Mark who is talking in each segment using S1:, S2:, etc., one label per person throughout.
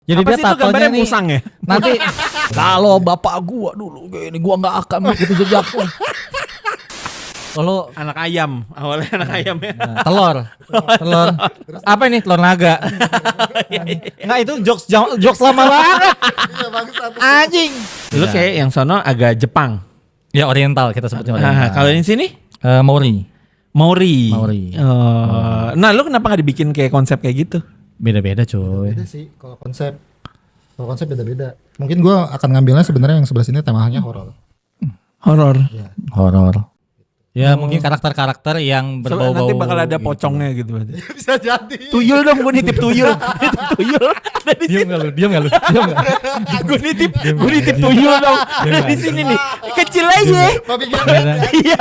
S1: Jadi
S2: apa
S1: dia
S2: sih itu
S1: tatonya
S2: gambarnya
S1: nih
S2: musang ya?
S1: nanti kalau bapak gua dulu gini gua nggak akan mengikuti jejakku. Kalau
S2: Anak ayam, awalnya anak ayam ya.
S1: telur. Apa ini telur naga? Enggak itu jokes lama banget.
S3: Iya bangsat.
S1: Anjing.
S2: Lu kayak yang sono agak Jepang.
S1: Ya oriental kita sebutnya oriental.
S2: Kalau di sini
S1: Maori.
S2: Maori. Oh. Nah, lu kenapa nggak dibikin kayak konsep kayak gitu?
S1: Beda-beda cuy.
S3: Beda sih kalau konsep. Kalau konsep beda-beda. Mungkin gue akan ngambilnya sebenarnya yang sebelah sini temanya horor.
S2: Horor.
S1: Horor. Ya mungkin karakter-karakter yang berbau-bau.
S2: Nanti bakal ada pocongnya gitu.
S3: Bisa jadi.
S2: Tuyul dong, gue nitip tuyul. Nitip tuyul.
S1: Diam enggak lu?
S2: Gue nitip tuyul dong. Dari sini nih. Kecil aja.
S3: Babi gimana?
S2: Iya.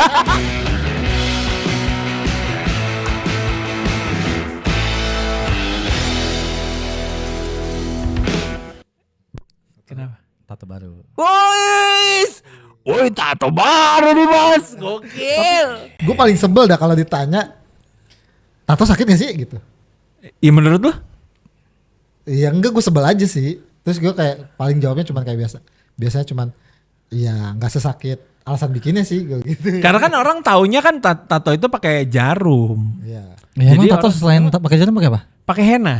S2: Kenapa?
S1: Tato baru.
S2: Woi, tato baru nih bos. Gokil.
S3: Gue paling sebel dah kalau ditanya tato sakit gak sih gitu.
S2: Iya menurut lu?
S3: Iya enggak, gue sebel aja sih. Terus gue kayak paling jawabnya cuman kayak biasa. Biasanya cuman iya nggak sesakit alasan bikinnya sih gue gitu.
S2: Karena kan orang taunya kan tato itu pakai jarum.
S3: Iya.
S1: Ya,
S2: Jadi
S1: emang tato
S2: orang-
S1: selain pakai jarum pakai apa?
S2: Pakai henna.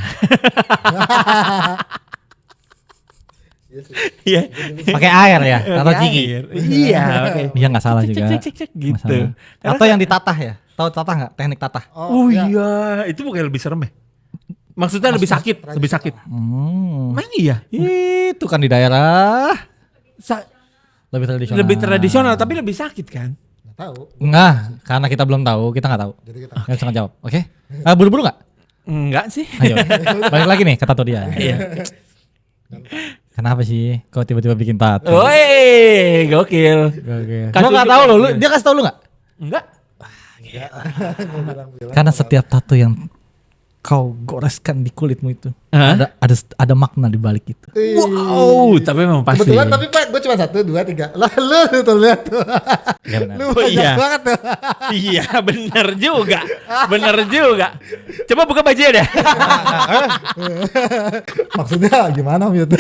S2: Iya.
S1: Pakai air ya, tato
S2: Pakai
S1: gigi.
S2: air. Iya, oke.
S1: Iya nggak salah juga.
S2: Cek gitu.
S1: Nggak salah. Atau yang ditatah ya? Tahu tatah nggak? Teknik tatah.
S2: Oh iya, itu bukan lebih serem ya? Maksudnya lebih sakit, lebih sakit. Emang iya?
S1: Itu kan di daerah
S2: Sa-
S1: lebih tradisional.
S2: lebih tradisional tapi lebih sakit kan?
S3: Nggak tahu.
S1: Enggak, karena kita belum tahu, kita nggak tahu.
S3: Jadi kita
S1: Nggak bisa jawab, oke? Buru-buru nggak?
S2: Enggak sih.
S1: Ayo, balik lagi nih ke tato dia.
S2: Iya.
S1: Kenapa sih? Kok tiba-tiba bikin tato?
S2: Woi, gokil.
S1: Oke.
S2: Kasih
S1: Gua nggak
S2: juga.
S1: tahu loh, dia kasih tahu lu nggak?
S2: Enggak.
S1: Karena setiap tato yang kau goreskan di kulitmu itu
S2: Hah?
S1: ada makna di balik itu.
S2: Wow, tapi memang pasti.
S3: Kebetulan tapi Pak, gue cuma 1, 2, 3. Lah lu tuh lihat tuh.
S1: Iya benar.
S3: Lu
S2: Oh,
S3: banyak
S2: iya.
S3: banget tuh.
S2: Iya, bener juga. Bener juga. Coba buka bajunya deh.
S3: Maksudnya gimana Om Yud?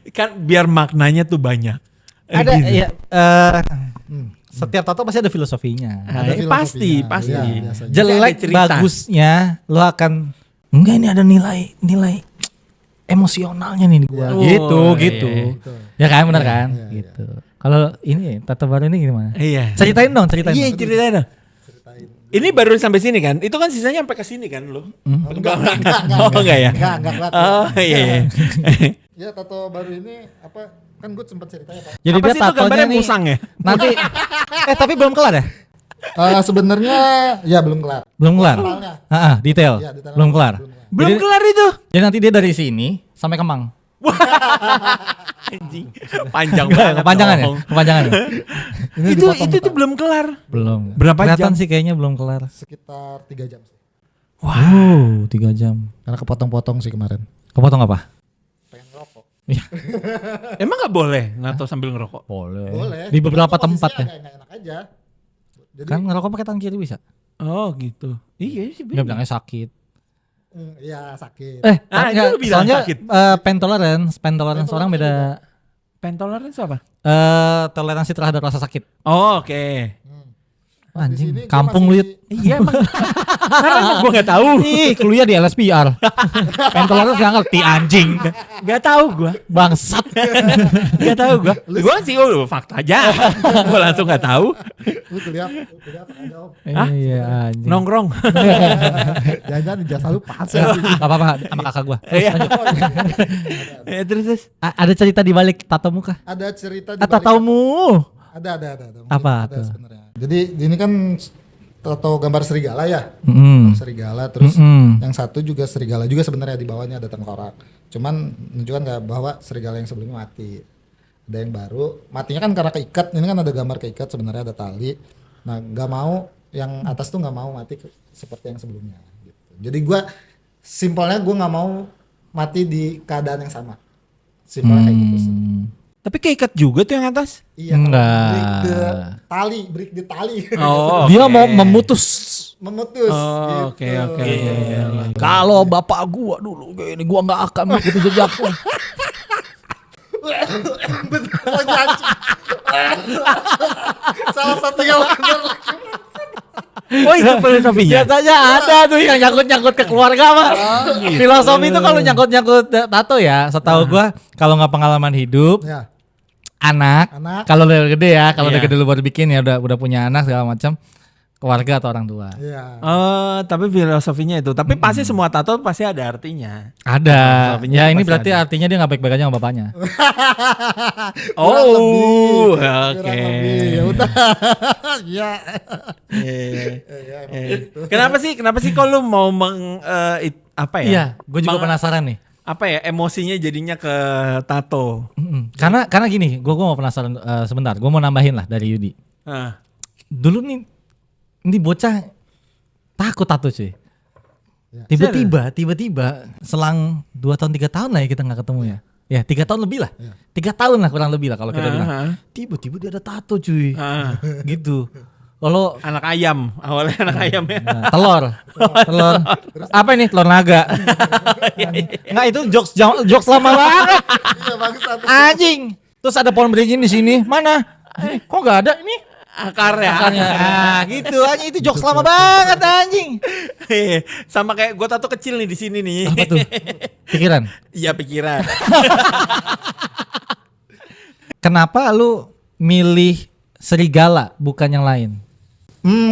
S2: Kan biar maknanya tuh banyak.
S1: Ada
S2: Gitu.
S1: ya setiap tato pasti ada filosofinya.
S2: Nah,
S3: Ada
S2: pasti,
S3: filosofinya.
S2: pasti.
S3: Iya, biasanya.
S1: Jelek
S2: Ada cerita.
S1: bagusnya lo akan enggak ini ada nilai emosionalnya nih di gua.
S2: Oh,
S1: Gitu,
S2: iya,
S1: gitu.
S2: iya.
S1: Ya kan benar kan?
S3: iya, iya.
S1: Gitu. Kalau ini tato baru ini gimana?
S2: Iya.
S1: Ceritain dong, ceritain.
S2: Iya,
S1: dong.
S2: ceritain dong. Ini baru sampai sini kan? Itu kan sisanya sampai ke sini kan lo? Enggak. Oh, enggak ya?
S3: Enggak kuat.
S2: Oh, iya, iya.
S3: Ya tato baru ini apa? Kan gue sempat ceritanya Pak.
S1: Jadi
S2: Apa
S1: dia
S2: sih itu
S1: tatonya
S2: gambarnya
S1: nih
S2: musang ya?
S1: nanti tapi belum kelar ya?
S3: Sebenarnya ya belum kelar.
S1: Belum kelar.
S3: Detailnya.
S1: Detail.
S3: Iya, detailnya
S1: Belum kelar.
S2: Belum
S1: Jadi-
S2: kelar itu.
S1: Jadi nanti dia dari sini sampai Kemang.
S2: Anjing. Panjang
S1: Enggak,
S2: banget.
S1: kepanjangan ya?
S2: dong.
S1: Kepanjangan ya?
S3: Ini
S2: Itu
S3: dipotong,
S2: itu
S3: Pak.
S2: belum kelar.
S1: Belum.
S2: Berapa
S1: Kelihatan
S2: jam?
S1: sih kayaknya belum kelar.
S3: Sekitar 3 jam sih.
S1: Wow, 3 jam.
S3: Karena kepotong-potong sih kemarin.
S1: Kepotong apa?
S3: Pengen ngerokok.
S1: Iya.
S2: Emang nggak boleh nato sambil ngerokok?
S1: Boleh.
S3: Boleh.
S1: Di beberapa
S3: Cuma
S1: tempat
S3: posisinya
S1: ya.
S3: agak enak aja. Jadi
S1: Kan ngerokok pakai tangan kiri bisa.
S2: Oh gitu. Iya sih.
S1: Dia bilangnya sakit.
S3: iya sakit.
S1: Eh,
S2: Ah, itu
S1: enggak,
S2: lu bilang
S1: soalnya
S2: sakit.
S1: pain tolerance orang beda.
S2: Pain tolerance apa?
S1: Toleransi terhadap rasa sakit.
S2: Oh, oke.
S3: Pas di
S1: Anjing,
S3: sini gua
S1: kampung
S3: masih-
S1: liat.
S2: Iya emang. Karena gue nggak tahu.
S1: Ih, kuliah di LSPR. Pain tolerance gak ngerti anjing.
S2: Nggak tahu gue.
S1: Bangsat.
S2: Nggak tahu gue. Gue sih fakta aja. Gue langsung nggak tahu.
S3: Lu kuliah apa aja Om?
S1: Iya anjing.
S2: Nongkrong.
S3: Jangan-jangan jasa lu pas ya.
S1: Gak apa-apa sama kakak gua.
S2: Iya. Terus.
S1: Ada cerita di balik tato muka?
S3: Ada cerita di
S1: Atau
S3: balik-
S1: taumu?
S3: Ada. Mungkin
S1: Apa
S3: ada
S1: tuh?
S3: sebenarnya. Jadi ini kan tato gambar serigala ya.
S1: Mm.
S3: Serigala terus
S1: Mm-mm.
S3: yang satu juga serigala juga sebenarnya di bawahnya ada tengkorak. Cuman menunjukkan nggak bahwa serigala yang sebelumnya mati. Ada yang baru, matinya kan karena keikat. Ini kan ada gambar keikat sebenarnya ada tali. Nah, nggak mau yang atas tuh nggak mau mati seperti yang sebelumnya gitu. Jadi gua simpelnya gua nggak mau mati di keadaan yang sama. Simpelnya kayak gitu sih.
S2: Tapi keikat juga tuh yang atas.
S3: Iya,
S1: Enggak.
S3: break the tali.
S2: Oh.
S1: Dia
S2: oke.
S1: mau memutus
S3: memutus.
S2: Oh,
S3: gitu.
S2: oke. Iya.
S1: Kalau bapak gua dulu kayak ini gua nggak akan begitu jejaknya.
S3: Lagi anjing. Salah satunya bener lagi.
S2: Oh itu filosofinya.
S1: Biasanya ada tuh yang nyangkut-nyangkut ke keluarga mah. Filosofi itu kalau nyangkut-nyangkut tato ya, setahu gua kalau nggak pengalaman hidup,
S3: Ya.
S1: anak. Kalau udah gede ya, kalau udah
S2: Iya.
S1: gede lu baru bikin ya udah punya anak segala macam, keluarga atau orang tua.
S3: Iya.
S2: Tapi filosofinya itu. Tapi pasti semua tato pasti ada artinya.
S1: Ada.
S2: Filosofinya
S1: Ya ini
S2: pasti
S1: berarti
S2: ada.
S1: artinya dia nggak baik-baik aja sama bapaknya.
S3: Kurang
S2: Oh,
S3: lebih.
S2: oke.
S3: Kurang lebih. Ya udah. Iya.
S2: Iya.
S3: Ya, emang gitu.
S2: Kenapa sih kok lu mau apa ya?
S1: Iya, gue juga
S2: Meng-
S1: penasaran nih.
S2: Apa ya emosinya jadinya ke tato?
S1: Karena gini, gue mau penasaran sebentar. Gue mau nambahin lah dari Yudi.
S2: Ah.
S1: Dulu nih, ini bocah takut tato cuy.
S3: Ya.
S1: Tiba-tiba selang 2 tahun 3 tahun lah ya kita nggak ketemu ya. Ya 3 tahun lebih lah. 3 tahun lah kurang lebih lah kalau kita bilang. Tiba-tiba dia ada tato cuy.
S2: Ah.
S1: Gitu. Kalau
S2: Anak ayam, awalnya anak ayam ya.
S1: nah, telur. Apa ini telur naga? Nggak itu jokes lama banget.
S3: Iya bangsat.
S1: Anjing. Terus ada pohon beringin di sini. Mana? Kok nggak ada ini?
S2: Akarnya.
S1: Akarnya. Ah, gitu anjing itu jokes lama banget anjing.
S2: Sama kayak gue tato kecil nih di sini nih.
S1: Apa tuh? Pikiran.
S2: Iya pikiran.
S1: Kenapa lu milih serigala bukan yang lain?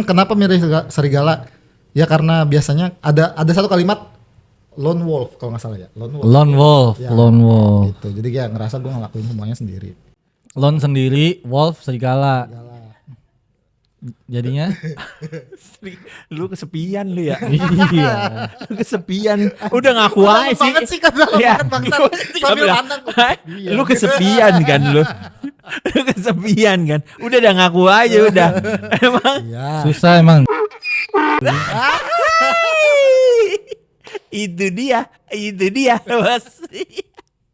S3: Kenapa milih serigala? Ya karena biasanya ada satu kalimat lone wolf kalau nggak salah ya.
S1: Lone wolf,
S3: Ya,
S1: lone wolf.
S3: Gitu. Jadi kayak ngerasa gue ngelakuin semuanya sendiri.
S1: Lone sendiri, wolf serigala. Jadinya
S2: Lu kesepian lu ya.
S1: iya.
S2: Lu kesepian. Udah ngaku aja sih.
S3: Banget sih kata lo
S2: Iya.
S3: banget bangsat.
S2: Gua
S3: Sambil
S2: bilang,
S3: pandang.
S2: Lu kesepian kan lu. Lu kesepian kan. Udah ngaku aja udah. Emang
S3: Iya.
S1: Susah emang.
S2: itu dia bos.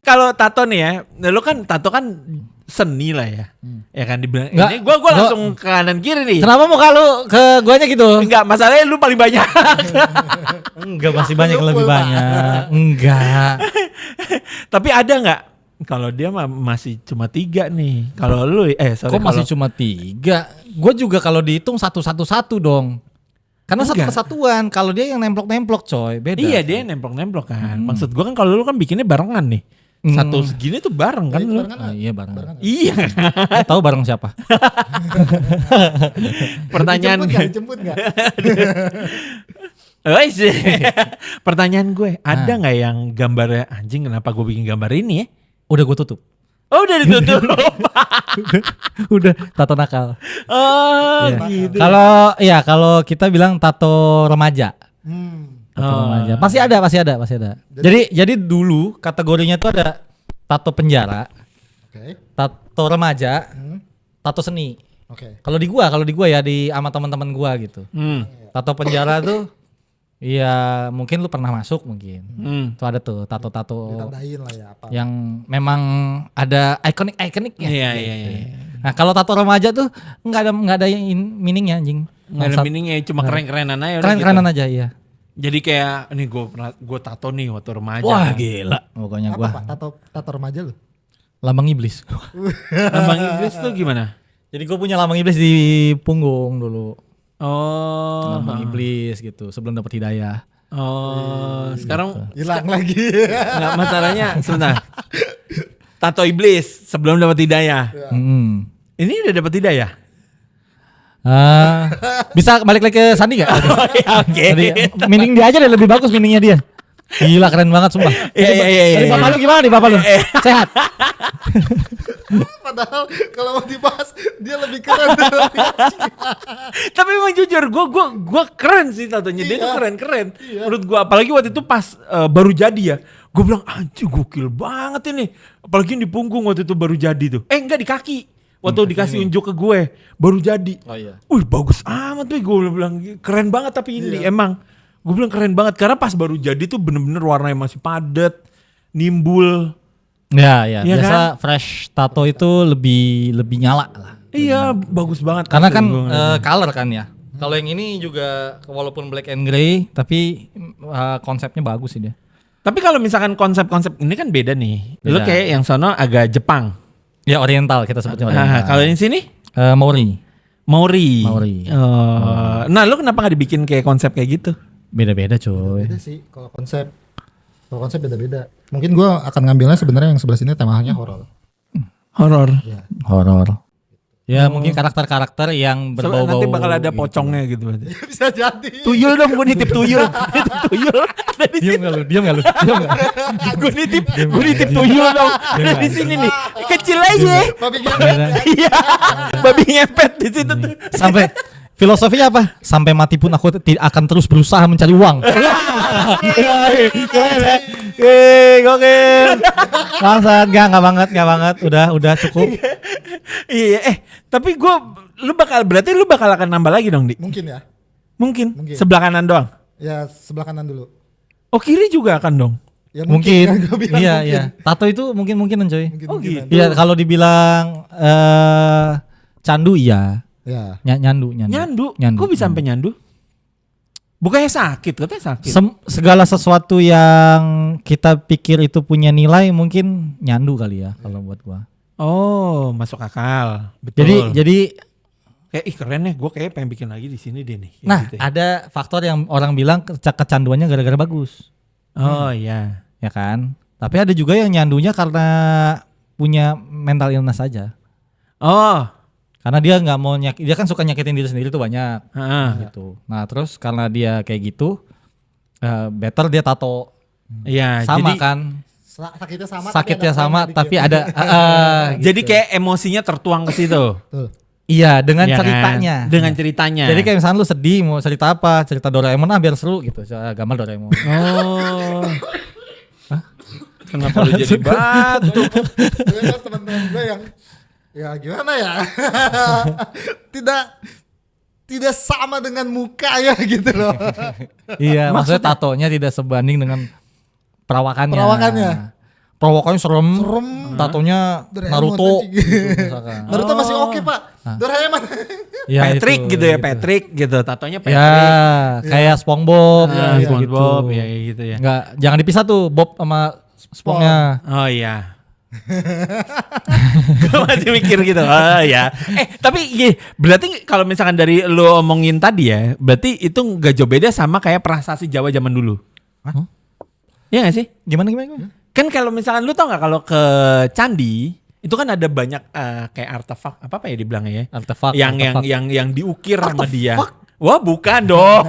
S2: Kalau tato nih ya, lu kan tato kan seni lah ya. Ya kan dibilang
S1: Nggak,
S2: ini gua langsung ke kanan kiri nih.
S1: Kenapa muka lu ke guanya gitu?
S2: Enggak, masalahnya lu paling banyak.
S1: Enggak, masih banyak yang lebih banyak. Enggak.
S2: Tapi ada nggak? Kalau dia masih cuma 3 nih. Kalau lu sorry.
S1: Kok masih cuma 3? Gue juga kalau dihitung satu dong. Karena satu
S2: Enggak.
S1: kesatuan. Kalau dia yang nemplok-nemplok coy, beda.
S2: Iya dia nemplok-nemplok kan. Maksud gua kan kalau lu kan bikinnya barengan nih. Satu segini tuh bareng kan lu.
S1: Ah, iya bareng.
S2: Iya.
S1: Tahu bareng siapa?
S2: Pertanyaan
S3: Dijemput nggak?
S2: Pertanyaan gue, ada nggak yang gambarnya anjing kenapa gue bikin gambar ini ya?
S1: Udah gue tutup.
S2: Oh udah ditutup.
S1: Udah tato nakal.
S2: Oh
S1: Iya.
S2: gitu.
S1: Kalau kita bilang tato remaja. Tato remaja. Pasti ada. Jadi dulu kategorinya tuh ada tato penjara,
S3: Oke.
S1: tato remaja, tato seni.
S3: Oke.
S1: Kalau di gua ya di sama teman-teman gua gitu. Tato penjara tuh iya mungkin lu pernah masuk mungkin. Tuh ada tuh tato-tato
S3: Ditandain lah ya apa.
S1: yang memang ada ikoniknya.
S2: Iya.
S1: Nah, kalau tato remaja tuh nggak ada yang meaningnya anjing.
S2: Nggak ada meaningnya, cuma keren-kerenan aja. udah
S1: Keren-kerenan
S2: gitu.
S1: aja iya.
S2: Jadi kayak nih gue tato nih waktu remaja.
S1: Wah, gila. Pokoknya
S3: Apa
S1: gua
S3: Pak? Tato remaja lu?
S1: lambang iblis.
S2: Lambang Inggris tuh gimana?
S1: Jadi gue punya lambang iblis di punggung dulu.
S2: Oh.
S1: Lambang iblis gitu sebelum dapat hidayah.
S2: Oh, sekarang
S3: Hilang lagi.
S2: nggak masalahnya sebentar. Tato iblis sebelum dapat hidayah. Ini udah dapat hidayah.
S1: Bisa balik lagi ke Sandi gak?
S2: Oke.
S1: Meaning dia aja deh lebih bagus meaningnya dia. Gila keren banget sumpah.
S2: Iya.
S1: Dari bapak lu gimana nih bapak lu? Sehat?
S3: Padahal kalau mau dibahas dia lebih keren.
S2: Tapi emang jujur, gue keren sih tatonya. Dia tuh keren. Menurut gue, apalagi waktu itu pas baru jadi ya. Gue bilang anjir gokil banget ini. Apalagi yang di punggung waktu itu baru jadi tuh. Enggak di kaki. Waktu dikasih unjuk ke gue baru jadi.
S1: Oh iya.
S2: Wih bagus amat tuh. Gue bilang keren banget tapi ini emang. Gue bilang keren banget karena pas baru jadi tuh bener-bener warnanya masih padat, nimbul.
S1: Ya.
S2: Iya
S1: Biasa
S2: kan?
S1: fresh tato itu lebih nyala lah.
S2: Iya bagus banget.
S1: Karena kan
S2: Gua ngeliatnya.
S1: color kan ya. Kalau yang ini juga walaupun black and gray tapi konsepnya bagus sih dia.
S2: Tapi kalau misalkan konsep-konsep ini kan beda nih. Lu
S1: Beda.
S2: kayak yang sono agak Jepang.
S1: Ya oriental kita sebutnya oriental.
S2: Kalau yang sini
S1: Maori.
S2: Maori. Nah, lu kenapa nggak dibikin kayak konsep kayak gitu?
S1: Beda-beda coy.
S3: Beda sih kalau konsep. Kalau konsep beda-beda. Mungkin gue akan ngambilnya sebenarnya yang sebelah sini temanya horor.
S2: Horor.
S3: Ya.
S1: Horor. Ya mungkin karakter-karakter yang berbau-bau.
S2: Nanti bakal ada pocongnya gitu.
S3: Bisa jadi.
S2: Tuyul dong, gue nitip tuyul. Nitip tuyul. Ada di
S1: Diam gak lu? Diam gak?
S2: Gue nitip tuyul dong. Ada di sini nih. Kecil aja.
S3: Babi ngepet.
S2: Iya. Babi ngepet di situ tuh.
S1: Sampai filosofinya apa? Sampai mati pun aku akan terus berusaha mencari uang. Gokil. Bangsat, enggak banget. Udah cukup.
S2: Iya, tapi berarti lu bakal akan nambah lagi dong, Di?
S3: Mungkin ya.
S2: Mungkin.
S3: Mungkin.
S2: Sebelah kanan doang.
S3: Ya sebelah kanan dulu.
S2: Oh, kiri juga akan dong.
S3: Ya
S1: Mungkin.
S3: kan, gua bilang
S1: Iya,
S3: mungkin.
S1: iya. Tato itu mungkin coy.
S3: Mungkin,
S2: Oh,
S3: mungkinan.
S2: gitu.
S1: Iya, kalau dibilang candu iya.
S3: Ya.
S1: Nyandu.
S2: Kok bisa sampai nyandu? Bukannya sakit, katanya sakit.
S1: Segala sesuatu yang kita pikir itu punya nilai mungkin nyandu kali ya kalau buat gua.
S2: Oh, masuk akal. Betul.
S1: Jadi
S2: kayak keren ya, gue kayak pengen bikin lagi di sini deh nih. Kayak
S1: nah,
S2: gitu ya.
S1: ada faktor yang orang bilang kecanduannya gara-gara bagus.
S2: Oh iya.
S1: Ya kan? Tapi ada juga yang nyandunya karena punya mental illness aja.
S2: Oh.
S1: Karena dia nggak mau dia kan suka nyakitin diri sendiri tuh banyak.
S2: Heeh.
S1: Gitu. Nah, terus karena dia kayak gitu better dia tato.
S2: Iya,
S1: Sama
S2: jadi
S1: kan?
S3: Sakitnya sama.
S1: Tapi ada
S2: jadi kayak emosinya tertuang ke situ.
S3: Betul.
S1: iya dengan
S2: Iya kan?
S1: ceritanya.
S2: Dengan ceritanya.
S1: Jadi kayak misalnya lu sedih mau cerita apa? Cerita Doraemon biar seru gitu. Gambar Doraemon.
S2: oh. Kenapa lu jadi batu?
S3: Gue kan teman-teman gue yang ya gimana ya? tidak sama dengan muka ya gitu loh.
S1: Iya, maksudnya tatonya tidak sebanding dengan perawakannya. Perawakannya serem. Tatonya
S3: Doraemon
S1: Naruto.
S3: anjing.
S1: Gitu, misalkan.
S3: Naruto masih oke pak. Doraemon.
S1: Ya,
S2: Patrick
S1: itu,
S2: gitu ya, Patrick gitu. Tatonya Patrick.
S1: Ya, kayak SpongeBob.
S2: Iya,
S1: gitu.
S2: SpongeBob ya gitu ya.
S1: Enggak, jangan dipisah tuh Bob sama Spongnya.
S2: Oh iya. Gue masih mikir gitu. Oh ya. Tapi berarti kalau misalkan dari lo omongin tadi ya, berarti itu gak jauh beda sama kayak prasasti Jawa zaman dulu.
S1: Hah?
S2: Iya gak sih?
S1: Gimana?
S2: Kan kalau misalkan lu tau gak kalau ke candi itu kan ada banyak kayak artefak apa ya dibilangnya ya?
S1: Artefak.
S2: Yang diukir sama dia. Wah bukan dong.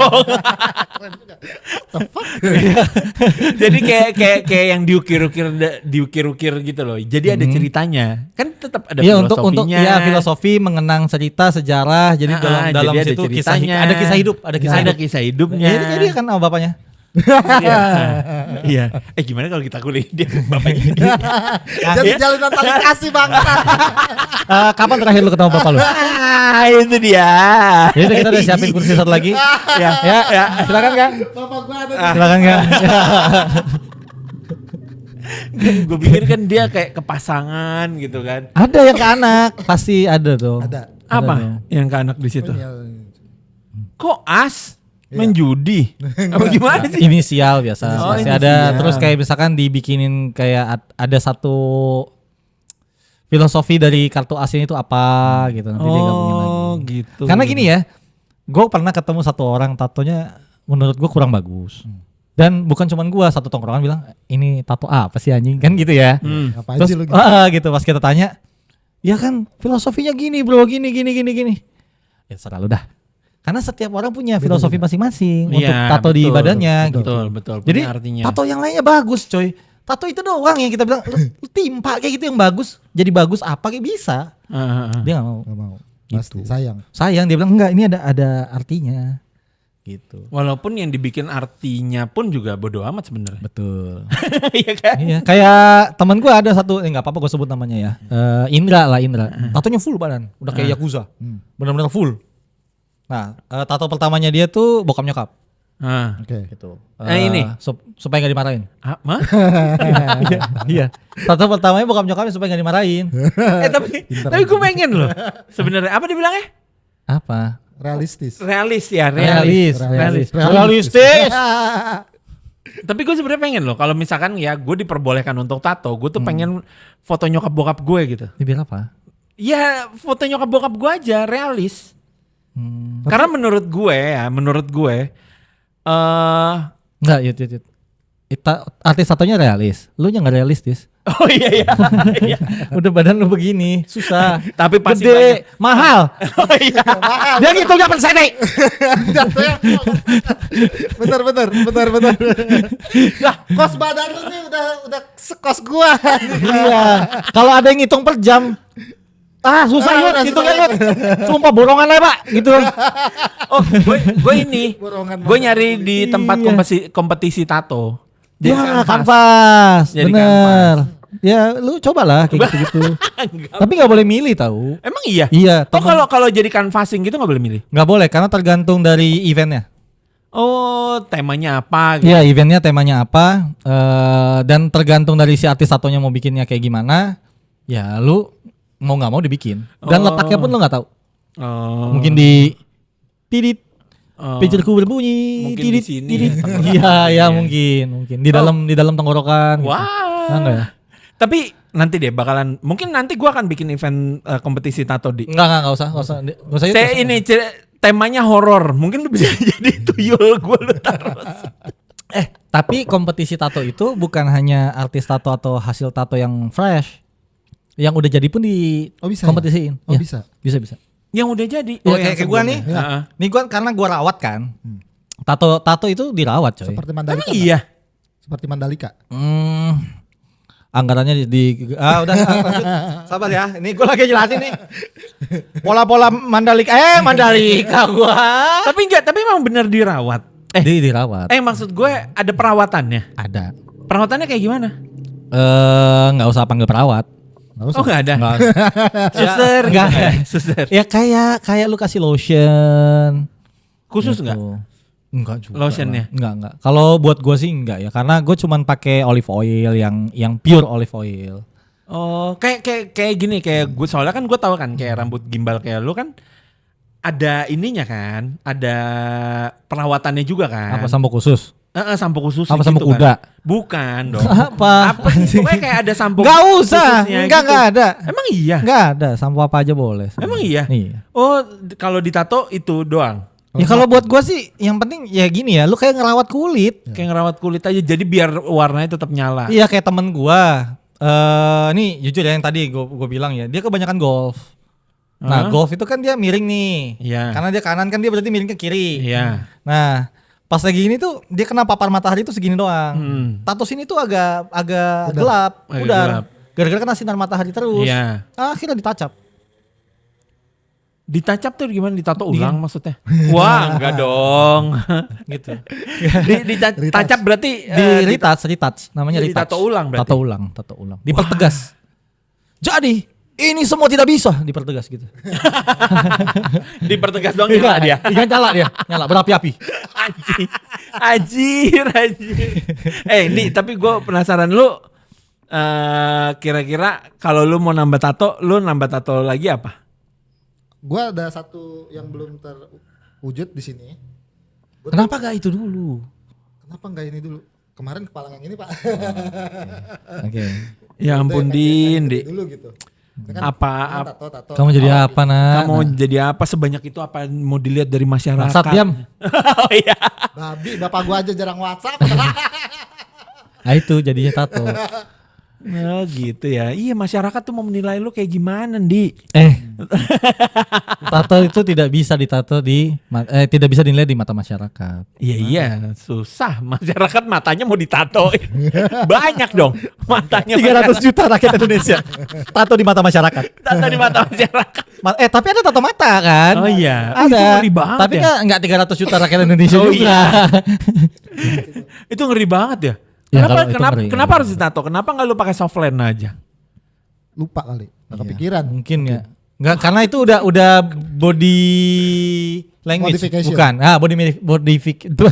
S2: Jadi kayak yang diukir-ukir gitu loh. Jadi ada ceritanya. Kan tetap ada
S1: Iya
S2: filosofinya.
S1: untuk ya filosofi mengenang cerita sejarah. Jadi dalam
S2: jadi
S1: situ
S2: ada
S1: kisah hidup, ada
S2: kisah hidupnya.
S1: Ya, jadi kan sama bapaknya.
S2: Iya. Gimana kalau kita kuliah dia bapaknya?
S3: Jadi jalinan tali kasih bang.
S1: Kapan terakhir lu ketemu bapak lu?
S2: Itu dia.
S1: Jadi kita udah siapin kursi satu lagi. Ya. Silakan Kang.
S3: Bapak gua ada.
S1: Silakan Kang.
S2: Gue pikir kan dia kayak ke pasangan gitu kan.
S1: Ada yang ke anak, pasti ada tuh.
S3: Ada.
S2: Apa
S1: dong.
S2: yang ke anak di situ?
S3: Ya,
S2: Kok as? Main judi? Apa gimana sih?
S1: Inisial biasa.
S2: Oh,
S1: Pasti
S2: inisial.
S1: ada. Terus kayak misalkan dibikinin kayak ada satu filosofi dari kartu asing itu apa gitu. Nanti dia gabungin lagi.
S2: Oh gitu.
S1: Karena gini ya, gue pernah ketemu satu orang tatonya menurut gue kurang bagus. Dan bukan cuman gue, satu tongkrongan bilang ini tato apa sih anjing kan gitu ya.
S3: Apa
S1: Terus
S3: aja lu gitu.
S1: gitu pas kita tanya, ya kan filosofinya gini bro, gini. Ya serah lu dah. Karena setiap orang punya filosofi masing-masing untuk
S2: Iya,
S1: tato di
S2: betul,
S1: badannya gitu.
S2: Betul.
S1: Jadi
S2: punya artinya.
S1: tato yang lainnya bagus coy. Tato itu doang yang kita bilang lu timpa kayak gitu yang bagus. Jadi bagus apa kayak bisa. Dia gak mau.
S3: Gak mau.
S1: Gitu.
S3: Pasti sayang.
S1: Sayang dia bilang enggak ini ada artinya. Gitu.
S2: Walaupun yang dibikin artinya pun juga bodo amat sebenarnya.
S1: Betul.
S2: Iya kan?
S1: Iya, kayak teman gue ada satu, nggak apa-apa gue sebut namanya ya. Indra. Tatonya full badan, udah kayak Yakuza. Benar-benar full. Nah, tato pertamanya dia tuh bokap nyokap.
S3: Oke.
S1: Gitu.
S2: Ini?
S1: Supaya nggak dimarahin.
S2: Mah?
S1: Iya. Tato pertamanya bokap nyokapnya supaya nggak dimarahin.
S2: Tapi gue pengen loh. Sebenarnya apa dibilangnya?
S1: Apa?
S3: Realistis.
S2: Realis ya,
S1: Realis.
S2: realis.
S1: Realistis.
S2: Tapi gue sebenarnya pengen loh, kalau misalkan ya gue diperbolehkan untuk tato, gue tuh pengen foto nyokap bokap gue gitu.
S1: Biar apa?
S2: Ya foto nyokap bokap gue aja, realis. Karena menurut gue
S1: Enggak, Yud. Artis tatonya realis. Lu nya enggak realistis.
S2: oh iya.
S1: Udah badan lu begini, susah.
S2: Tapi pasti
S1: gede, mahal.
S2: Oh iya.
S1: Dia gitu enggak persete.
S3: Jatuhnya bener. Lah, kos badan lu nih udah sekos gua.
S1: Iya. Kalau ada yang ngitung per jam, susah Yud, hitungnya Yud. Sumpah borongan lah Pak, gitu.
S2: Oh, gue ini,
S3: Borongan
S2: gue nyari di tempat kompetisi tato. Jadi
S1: Ya, kanvas.
S2: Jadi
S1: Bener. Ya, lu cobalah kayak gitu-gitu. Tapi nggak boleh milih tahu.
S2: Emang iya?
S1: Iya.
S2: Oh kalau jadi canvassing gitu nggak boleh milih?
S1: Nggak boleh karena tergantung dari eventnya.
S2: Oh, temanya apa? Gitu.
S1: Iya, eventnya temanya apa, dan tergantung dari si artis tatonya mau bikinnya kayak gimana. Ya, lu mau nggak mau dibikin. Dan letaknya pun lu nggak tahu.
S2: Oh.
S1: Mungkin di tidit. Pagerku berbunyi,
S2: Mungkin
S1: tidit,
S2: di sini.
S1: tidit. Iya, mungkin di dalam tenggorokan.
S2: Wow.
S1: Gitu. Enggak ya?
S2: Tapi nanti deh mungkin nanti gua akan bikin event kompetisi tato di.
S1: Enggak usah.
S2: Saya ini temanya horor. Mungkin lu bisa jadi tuyul gua lu taruh.
S1: Tapi kompetisi tato itu bukan hanya artis tato atau hasil tato yang fresh. Yang udah jadi pun di
S3: bisa
S1: kompetisiin.
S3: ya? Oh,
S1: Ya, bisa.
S2: Yang udah jadi.
S1: Ya,
S2: yang
S1: kayak gua nih.
S2: sebelumnya. Heeh.
S1: Nih gua karena gua rawat kan. Tato itu dirawat coy.
S3: Seperti
S2: Emang
S3: Mandalika.
S2: iya.
S3: Seperti Mandalika.
S1: Anggarannya udah lanjut. Sabar ya. Ini gua lagi jelasin nih. Pola-pola Mandalika gua.
S2: Tapi emang bener dirawat.
S1: Dirawat.
S2: Maksud gue ada perawatannya.
S1: Ada.
S2: Perawatannya kayak gimana?
S1: Nggak usah panggil perawat.
S2: Oh nggak ada.
S1: Nggak.
S2: Suster.
S1: Nggak.
S2: gitu ya? Suster.
S1: Ya kayak lu kasih lotion.
S2: Khusus
S1: Gitu.
S2: nggak?
S1: Enggak juga.
S2: Lotionnya?
S1: Enggak. Kalau buat gua sih enggak ya, karena gue cuman pakai olive oil yang pure olive oil.
S2: Oh kayak gini, kayak gue soalnya kan gue tahu kan kayak rambut gimbal kayak lu kan ada ininya kan, ada perawatannya juga kan.
S1: Apa sampo khusus?
S2: Sampo khusus.
S1: Apa sampo
S2: gitu
S1: kuda?
S2: Kan. Bukan dong.
S1: Apa?
S2: Apa sih? Pokoknya kayak ada sampo.
S1: Enggak usah.
S2: khususnya
S1: Enggak
S2: gitu.
S1: ada.
S2: Emang iya?
S1: Enggak ada, sampo apa aja boleh.
S2: Emang iya?
S1: Iya.
S2: Oh kalau ditato itu doang.
S1: Ya kalau buat gua sih yang penting ya gini ya, lu kayak ngerawat kulit.
S2: Kayak ngerawat kulit aja jadi biar warnanya tetap nyala.
S1: Iya kayak temen gua. Nih jujur ya yang tadi gua bilang ya, dia kebanyakan golf. Nah, golf itu kan dia miring nih.
S2: Iya.
S1: Karena dia kanan kan dia berarti miring ke kiri.
S2: Iya.
S1: Nah, pas lagi gini tuh dia kena papar matahari tuh segini doang. Tato sini tuh agak gelap,
S2: Agak
S1: pudar.
S2: gelap.
S1: Gara-gara kena sinar matahari terus.
S2: Iya.
S1: Akhirnya ditacap.
S2: Ditacap tuh gimana? Ditato ulang maksudnya? Wah, enggak dong.
S1: Gitu.
S2: Ditacap berarti
S1: Retouch namanya
S2: Jadi
S1: retouch.
S2: tato ulang berarti?
S1: Tato ulang. Dipertegas. Jadi, ini semua tidak bisa dipertegas gitu.
S2: dipertegas doang nyala dia.
S1: Iya, nyala berapi-api.
S2: Anjir. Ini tapi gue penasaran lu kira-kira kalau lu mau nambah tato lagi apa?
S3: Gua ada satu yang belum terwujud di sini.
S1: Kenapa gak itu dulu?
S3: Kenapa enggak ini dulu? Kemarin kepala yang ini, Pak.
S1: Oke.
S2: Ya ampun Din.
S3: Dulu gitu. Ini kan
S2: Apa
S3: tato.
S1: Kamu jadi apa, Nak?
S2: kamu jadi apa sebanyak itu, apa mau dilihat dari masyarakat?
S1: Bangsat, diam.
S2: Oh iya.
S3: Babi, bapak gua aja jarang WhatsApp.
S1: Nah itu jadinya tato.
S2: Oh gitu ya. Iya, masyarakat tuh mau menilai lu kayak gimana, Di?
S1: Tato itu tidak bisa tidak bisa dinilai di mata masyarakat.
S2: Iya, susah. Masyarakat matanya mau ditatoin. Banyak dong matanya.
S1: 300 juta rakyat Indonesia. Tato di mata masyarakat.
S2: Tato di mata masyarakat.
S1: Tapi ada tato mata kan?
S2: Oh iya.
S1: Ada.
S2: Itu ngeri banget
S1: Tapi
S2: ya.
S1: kan enggak 300 juta rakyat Indonesia
S2: Oh
S1: juga.
S2: iya. Itu ngeri banget ya.
S1: Ya, kalau itu ngeri.
S2: Kenapa harus ditato? Kenapa nggak lu pakai softline aja?
S3: Lupa kali. Enggak
S1: Iya,
S3: kepikiran.
S1: Mungkin ya. Enggak, karena itu udah body Language.
S3: Modification.
S1: Bukan. Itu.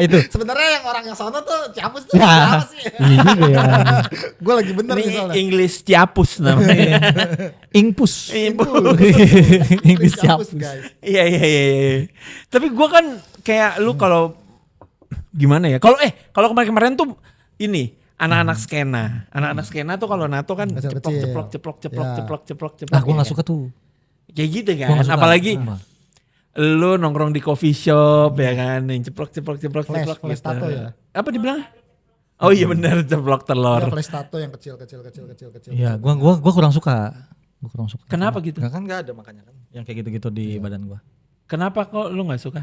S1: Itu.
S3: Sebenarnya yang orang yang sono tuh Ciapus tuh
S1: Ya.
S3: apa sih?
S1: Iya juga ya.
S3: Gue lagi bener nih
S2: Ini
S3: soalnya.
S2: English Ciapus namanya.
S1: Ingpus.
S2: Impus.
S1: Inggris
S3: Ciapus
S1: siap.
S3: guys.
S2: Iya. Tapi gua kan kayak lu kalau gimana ya? Kalau kemarin tuh ini anak-anak skena. Anak-anak skena tuh kalau NATO kan
S3: Kecil-kecil.
S2: ceplok.
S1: Ah, gue gak suka tuh.
S2: Kayak gitu
S1: Gua
S2: kan.
S1: nggak suka.
S2: Apalagi
S1: Sumpah.
S2: lu nongkrong di coffee shop ya kan, yang ceplok
S3: Flash tato ya?
S2: Apa dibilang? Oh iya benar, ceplok telur.
S3: Ya, flash tato yang kecil.
S1: Iya, gua kurang suka.
S2: Kenapa gitu?
S1: Nggak ada makanya kan yang kayak gitu-gitu di badan gua.
S2: Kenapa kok lu nggak suka?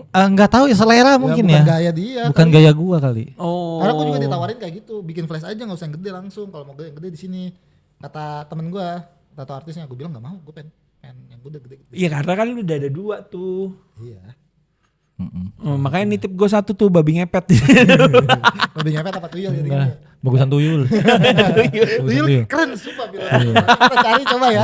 S1: Nggak tahu ya selera mungkin
S3: bukan
S1: ya.
S3: gaya dia.
S1: Bukan gaya gua kali.
S2: Oh.
S3: Karena gue juga ditawarin kayak gitu, bikin flash aja nggak usah yang gede langsung. Kalau mau yang gede di sini, kata temen gue, tato artisnya, gue bilang nggak mau, gue pengen yang gede.
S2: Iya karena kan lu udah ada 2 tuh.
S3: Iya.
S2: Oh, makanya nitip gue 1 tuh babi ngepet.
S3: Lebih ngepet apa tuyul gitu.
S1: Enggak, bagusan tuyul. Bagusan
S3: Tuyul
S1: tuyul.
S3: keren sumpah bilang. Kita cari coba ya.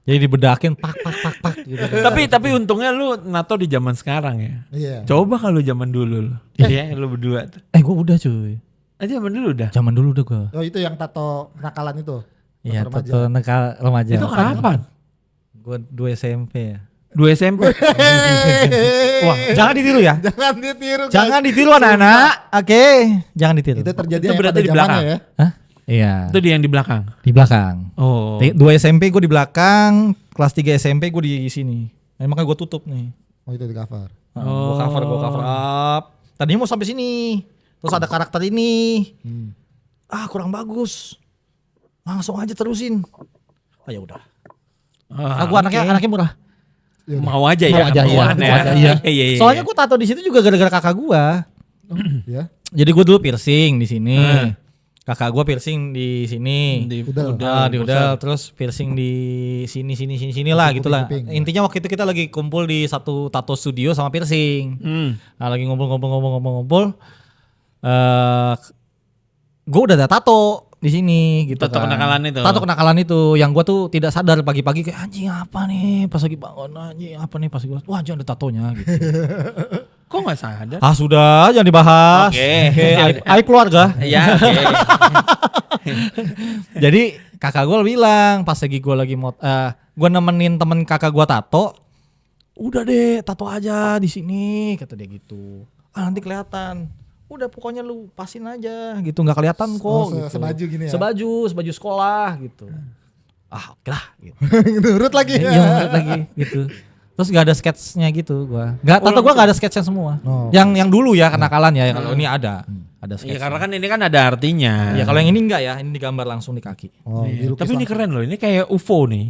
S1: Jadi dibedakin pak gitu.
S2: tapi untungnya lu NATO di zaman sekarang ya.
S3: Iya.
S2: Coba kalau zaman dulu lu. Iya, lu berdua tuh.
S1: Gua udah cuy.
S2: Zaman dulu udah.
S1: Zaman dulu udah gua.
S3: Oh itu yang tato nakalan itu.
S1: Iya,
S3: remaja.
S1: tato nakal remaja.
S2: Itu kapan?
S1: Gua 2 SMP ya.
S2: 2 SMP.
S1: Wah, jangan ditiru ya.
S3: Jangan ditiru. guys.
S1: Jangan ditiru anak-anak. Oke, jangan ditiru.
S3: Itu terjadi
S2: Itu
S3: yang
S2: berarti
S3: pada
S2: di
S3: zamannya
S2: belakang.
S3: ya.
S1: Hah? Iya.
S2: Itu dia yang di belakang.
S1: Di belakang.
S2: Oh.
S1: 2 SMP gue di belakang, kelas 3 SMP gue di sini. Nah, makanya gue tutup nih.
S3: Oh itu di cover.
S1: Gue cover up. Tadinya mau sampai sini. Terus ada karakter ini. Kurang bagus. Langsung aja terusin. Ya udah. Gue anaknya murah.
S2: Mau aja ya.
S1: Mau aja, iya.
S2: Iya.
S1: Soalnya gue tato di situ juga gara-gara kakak gue.
S3: Ya.
S1: Jadi gue dulu piercing di sini. Kakak gue piercing di sini.
S2: Di
S3: Udel.
S1: Di udel, terus piercing di sini lah gitulah.
S3: kuping.
S1: Intinya waktu itu kita lagi kumpul di satu tato studio sama piercing. Nah, lagi ngumpul. Gue udah ada tato di sini gitu.
S2: Tato kenakalan itu.
S1: Tato kenakalan itu yang gue tuh tidak sadar pagi-pagi kayak anjing apa nih pas lagi bangun anjing apa nih pas gue wah jangan ada tatonya gitu.
S2: Kok nggak sadar?
S1: Sudah jangan dibahas.
S2: Oke.
S1: Aib keluarga.
S2: Iya. Oke.
S1: Jadi kakak gue bilang pas lagi gue gue nemenin temen kakak gue tato, udah deh tato aja di sini kata dia gitu. Nanti kelihatan. Udah pokoknya lu pasin aja gitu nggak kelihatan kok.
S3: Oh,
S1: gitu.
S3: sebaju gini ya?
S1: Sebaju sekolah gitu. Oke lah. Gitu.
S3: Nurut lagi.
S1: Iya nurut lagi gitu. Terus gak ada sketsnya gitu gua. Tato gua gak ada sketsnya semua.
S3: Oh.
S1: Yang dulu ya kenakalan ya. Kalau ini ada sketsnya.
S2: Iya karena kan ini kan ada artinya.
S1: Ya kalau yang ini enggak ya, ini digambar langsung di kaki.
S3: Oh,
S2: Iya.
S3: dilukis
S2: Tapi ini
S3: langsung.
S2: keren loh. Ini kayak UFO nih.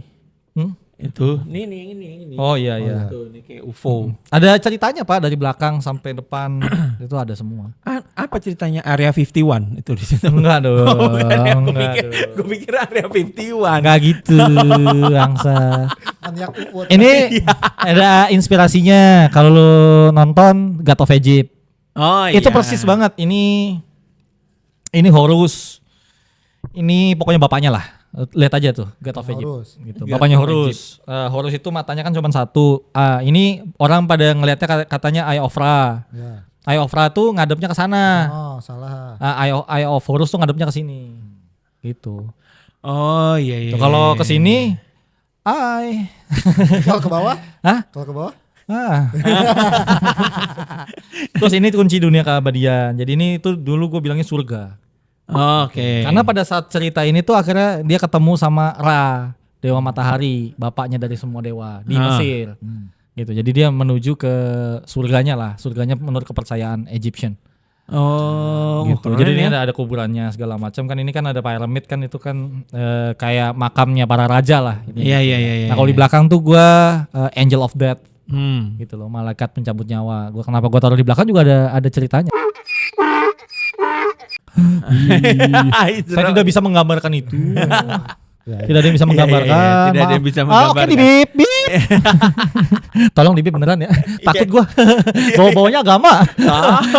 S2: Itu. Ini.
S1: Oh iya iya.
S2: Tuh, ini kayak UFO.
S1: Ada ceritanya Pak dari belakang sampai depan itu ada semua.
S2: Apa ceritanya Area 51 itu di situ?
S1: Enggak dong.
S2: Oh, bukan ya,
S1: enggak dong.
S2: gue pikir Area 51.
S1: Enggak gitu, angsa.
S3: Maniak UFO.
S1: Ini ada inspirasinya kalau lu nonton God of Egypt.
S2: Oh iya.
S1: Itu persis banget. Ini Horus. Ini pokoknya bapaknya lah. Lihat aja tuh God of Egypt.
S3: Horus.
S1: Gitu.
S2: God
S1: Bapaknya
S2: of
S1: Horus. Horus itu matanya kan cuma satu. Ini orang pada ngelihatnya katanya Eye of Ra.
S3: Ya.
S1: Eye of Ra tuh ngadepnya ke sana.
S3: Oh, salah.
S1: Eye of Horus tuh ngadepnya ke sini. Gitu.
S2: Oh iya.
S1: Tuh, kalau ke sini
S3: Kalau ke bawah?
S1: Hah?
S3: Kalau ke bawah?
S1: Terus ini kunci dunia keabadian. Jadi ini tuh dulu gue bilangnya surga.
S2: Oke.
S1: Karena pada saat cerita ini tuh akhirnya dia ketemu sama Ra, dewa matahari, bapaknya dari semua dewa di Mesir. Gitu. Jadi dia menuju ke surganya lah. Surganya menurut kepercayaan Egyptian.
S2: Oh,
S1: Gitu.
S2: keren
S1: Jadi ini
S2: ya.
S1: ada kuburannya segala macam kan. Ini kan ada pyramid kan itu kan kayak makamnya para raja lah. Ini.
S2: Iya.
S1: Nah kalau di belakang tuh gua Angel of Death.
S2: Hmm.
S1: Gitu loh, malaikat pencabut nyawa. Kenapa gua taruh di belakang juga ada ceritanya. Saya tidak bisa menggambarkan itu. Tidak ada yang bisa menggambarkan.
S2: Tidak ada yang bisa
S1: Oke, di
S2: menggambarkan.
S1: bip bip. Tolong dibip beneran ya. Takut gua. Bawa-bawanya agama.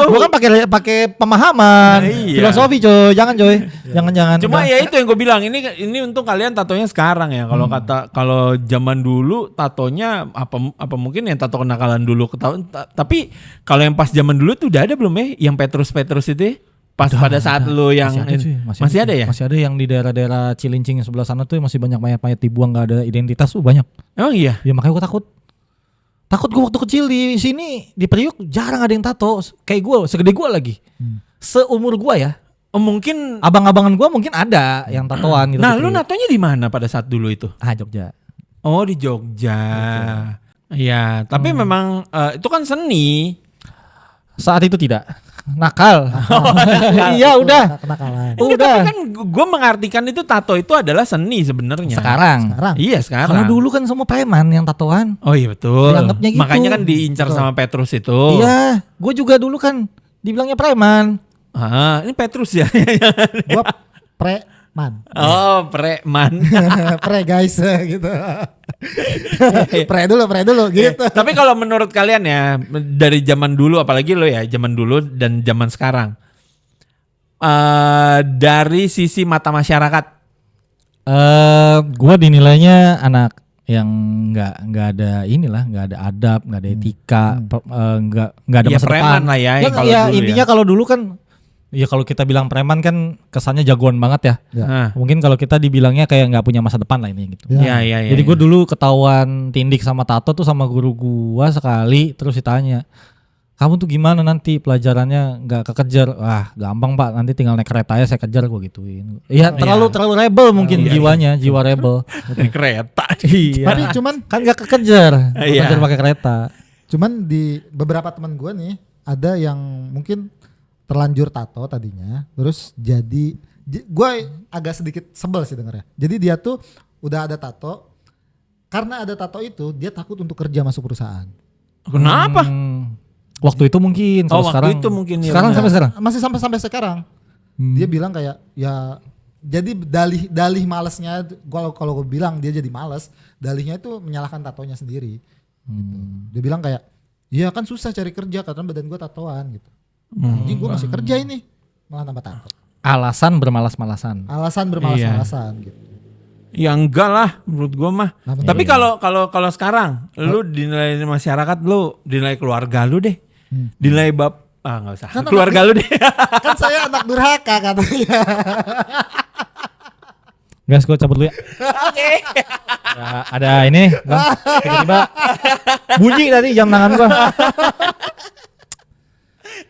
S1: Gua kan pakai pemahaman,
S2: Iya.
S1: filosofi coy. Jangan coy. Jangan.
S2: Cuma
S1: Udah.
S2: ya itu yang gue bilang, ini untung kalian tatonya sekarang ya. Kalau zaman dulu tatonya apa mungkin yang tato kenakalan dulu ketahuan. Tapi kalau yang pas zaman dulu tuh udah ada belum ya yang Petrus itu ya? Pas pada saat lu yang masih ada ya?
S1: Masih ada yang di daerah-daerah Cilincing yang sebelah sana tuh masih banyak mayat-mayat dibuang nggak ada identitas tuh banyak.
S2: Emang iya?
S1: Ya makanya gue takut. Takut gue waktu kecil di sini di Priuk jarang ada yang tato kayak gue, segede gue lagi. Seumur gue ya.
S2: Mungkin.
S1: Abang-abangan gue mungkin ada yang tatoan gitu.
S2: Nah,
S1: di
S2: lu
S1: Priuk.
S2: natonya di mana pada saat dulu itu?
S1: Jogja.
S2: Oh, di Jogja. Iya, tapi memang itu kan seni.
S1: Saat itu tidak. Nakal. Iya udah.
S3: Kenakalan.
S1: Udah.
S2: Tapi kan gue mengartikan itu tato itu adalah seni sebenarnya.
S1: Sekarang.
S2: Iya sekarang.
S1: Kalau dulu kan semua preman yang tatoan.
S2: Oh iya betul.
S1: Dianggapnya gitu.
S2: Makanya kan diincar sama Petrus itu.
S1: Iya, gue juga dulu kan dibilangnya preman.
S2: Ini Petrus ya.
S3: Gua preman.
S2: Oh, preman.
S3: Pre guys gitu. Pre dulu gitu.
S2: Tapi kalau menurut kalian ya dari zaman dulu, apalagi lo ya zaman dulu dan zaman sekarang, dari sisi mata masyarakat,
S1: Gue dinilainya anak yang nggak ada inilah, nggak ada adab, nggak ada etika, nggak ada
S2: ya
S1: masa
S2: preman
S1: depan.
S2: lah ya.
S1: Ya,
S2: kalau
S1: ya,
S2: dulu
S1: intinya kalau dulu kan, ya kalau kita bilang preman kan kesannya jagoan banget ya.
S2: Nah,
S1: Mungkin kalau kita dibilangnya kayak nggak punya masa depan lah ini gitu.
S2: ya.
S1: Jadi gue dulu ketahuan tindik sama tato tuh sama guru gua sekali, terus ditanya, kamu tuh gimana nanti pelajarannya nggak kekejar? Wah gampang pak, nanti tinggal naik kereta aja saya kejar, gue gituin. Iya terlalu rebel mungkin jiwanya, jiwa rebel.
S2: naik kereta.
S1: Iya.
S3: Tapi cuman
S1: Kan nggak kekejar,
S2: Iya.
S1: kekejar pakai kereta.
S3: Cuman di beberapa teman gue nih ada yang mungkin terlanjur tato tadinya, terus jadi gue agak sedikit sebel sih dengarnya. Jadi dia tuh udah ada tato, karena ada tato itu dia takut untuk kerja masuk perusahaan.
S2: Kenapa?
S1: Waktu itu mungkin, kalau
S2: waktu
S1: sekarang
S2: itu mungkin ya
S1: sekarang
S2: benar.
S1: sampai sekarang.
S3: Masih sampai sekarang. Dia bilang kayak ya jadi dalih malesnya kalau gue bilang dia jadi males, dalihnya itu menyalahkan tatonya sendiri. Gitu. Dia bilang kayak iya kan susah cari kerja karena badan gue tatoan gitu. Jadi gue masih kerja ini malah tambah tato.
S1: Alasan bermalas-malasan.
S3: Alasan bermalas-malasan gitu.
S2: Ya enggak lah menurut gua mah.
S3: Nah, betul.
S2: Tapi kalau sekarang lu dinilai masyarakat, lu dinilai keluarga lu deh. Dinilai enggak usah.
S3: Kan
S2: Keluarga lu deh.
S3: Kan saya anak durhaka katanya.
S1: Guys, gue cabut dulu ya.
S2: Oke.
S1: Ya, ada ini, Bang. Tiba-tiba bunyi tadi jam tangan gua.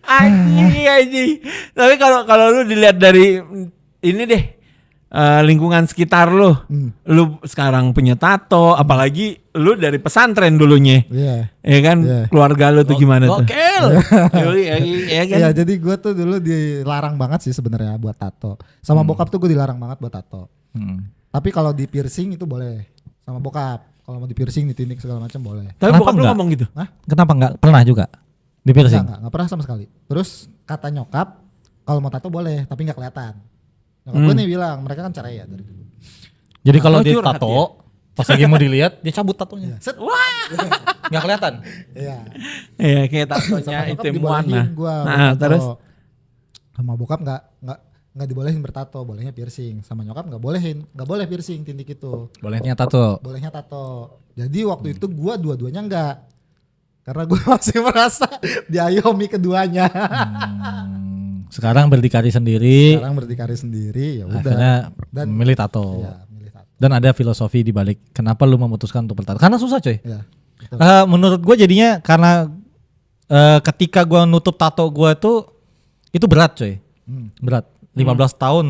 S2: Anjing. Tapi kalau lu dilihat dari ini deh, lingkungan sekitar lu, lu sekarang punya tato, apalagi lu dari pesantren dulunya,
S3: Iya.
S2: ya kan?
S3: Iya.
S2: Keluarga lu tuh gimana tuh?
S1: Gokil.
S2: Ya kan?
S3: Iya, jadi gue tuh dulu dilarang banget sih sebenarnya buat tato. Sama bokap tuh gue dilarang banget buat tato. Tapi kalau di piercing itu boleh sama bokap. Kalau mau di piercing, ditindik segala macam boleh.
S2: Tapi
S1: Kenapa
S2: bokap lu
S1: enggak?
S2: ngomong gitu.
S1: Kenapa enggak pernah juga di piercing?
S3: Enggak pernah sama sekali. Terus kata nyokap, kalau mau tato boleh, tapi nggak kelihatan. Nyokap gue nih bilang, mereka kan cerai ya dari dulu.
S1: Jadi kalau
S2: Oh,
S1: dia
S2: curhat
S1: tato,
S2: dia.
S1: pas lagi mau dilihat, dia cabut tatonya.
S3: Set.
S1: Nggak kelihatan.
S3: Iya.
S2: Iya, kayak
S3: Sama
S2: tatonya
S3: nyokap
S2: itu
S3: dibolehin
S2: Muana.
S3: gua
S2: Nah,
S3: bertato.
S2: terus
S3: Sama bokap nggak dibolehin bertato, bolehnya piercing. Sama nyokap nggak boleh piercing tindik itu.
S1: Bolehnya tato.
S3: Bolehnya tato. Jadi waktu itu gua dua-duanya enggak. Karena gua masih merasa diayomi keduanya.
S1: Sekarang berdikari sendiri.
S3: Sekarang berdikari sendiri ya udah.
S1: Akhirnya
S3: Dan
S1: memilih tato.
S3: Iya, milih tato.
S1: Dan ada filosofi di balik kenapa lu memutuskan untuk bertato. Karena susah coy.
S3: Iya. betul.
S1: Menurut gue jadinya karena ketika gue nutup tato gue tuh itu berat coy. Berat. 15 tahun.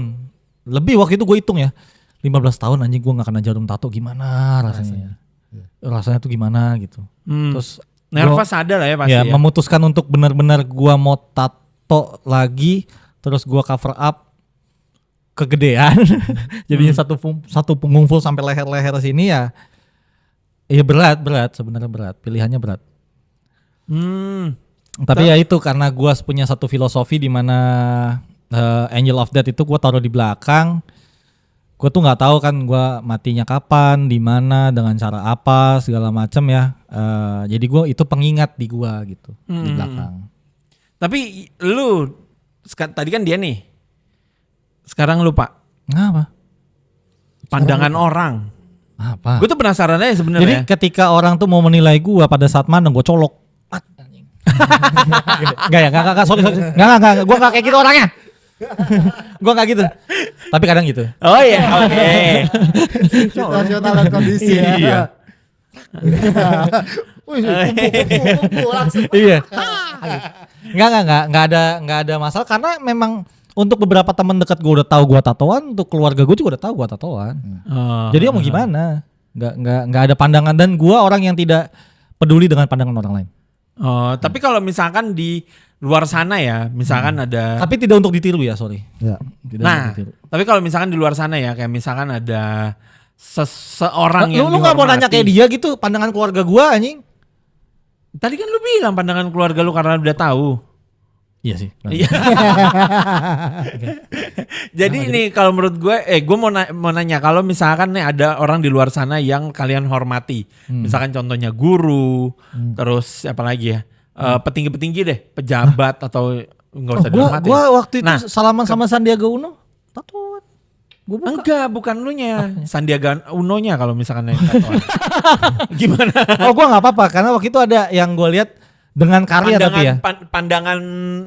S1: Lebih waktu itu gue hitung ya. 15 tahun anjing gue gak kena jarum tato gimana rasanya. Rasanya tuh gimana gitu. Terus
S2: nervous ada lah ya pasti.
S1: ya,
S2: Ya.
S1: memutuskan untuk benar-benar gue mau tato lagi. Terus gue cover up kegedean. Jadinya satu punggung full sampai leher-leher sini ya. Iya berat sebenarnya berat. Pilihannya berat. Tapi ya itu karena gue punya satu filosofi di mana Angel of Death itu gue taruh di belakang. Gue tuh nggak tahu kan gue matinya kapan, di mana, dengan cara apa, segala macam ya. Jadi gue itu pengingat di gue gitu di belakang.
S2: Tapi lu tadi kan dia nih. Sekarang lu Pak.
S1: Ngapa?
S2: Pandangan orang.
S1: Apa?
S2: Gue tuh penasaran aja
S1: Jadi
S2: sebenarnya.
S1: ketika orang tuh mau menilai gue pada saat mana gue colok. Enggak ya, enggak, sorry. Enggak, gue enggak kayak gitu orangnya. Gue enggak gitu. Tapi kadang gitu.
S2: Oh iya, oke.
S3: Situasional dan kondisi.
S2: Iya.
S3: Wih, kumpul langsung.
S1: Iya. Enggak ada masalah karena memang untuk beberapa teman dekat gue udah tahu gue tatoan, untuk keluarga gue juga udah tahu gue tatoan. Jadi mau gimana? Enggak ada pandangan, dan gue orang yang tidak peduli dengan pandangan orang lain.
S2: Oh, tapi kalau misalkan di luar sana ya, misalkan ada.
S1: Tapi tidak untuk ditiru ya, sorry.
S3: Ya.
S1: Tidak
S2: Nah,
S1: untuk ditiru.
S2: tapi kalau misalkan di luar sana ya, kayak misalkan ada seseorang yang
S1: Lu nggak mau nanya
S2: dihormati.
S1: kayak dia gitu, pandangan keluarga gue anjing?
S2: Tadi kan lu bilang pandangan keluarga lu karena udah tahu.
S1: Iya sih.
S2: Iya. Jadi ini kalau menurut gue, gue mau nanya kalau misalkan nih ada orang di luar sana yang kalian hormati, misalkan contohnya guru, terus apa lagi ya, petinggi-petinggi deh, pejabat atau nggak usah dihormati.
S1: Gua waktu itu
S2: Nah,
S1: salaman sama Sandiaga Uno, tatoan. Gua buka.
S2: Enggak, bukan lu nya, Sandiaga Uno-nya kalau misalkan yang tatoan. Gimana?
S1: Oh, gua nggak apa-apa karena waktu itu ada yang gue lihat dengan karya tapi ya.
S2: Pandangan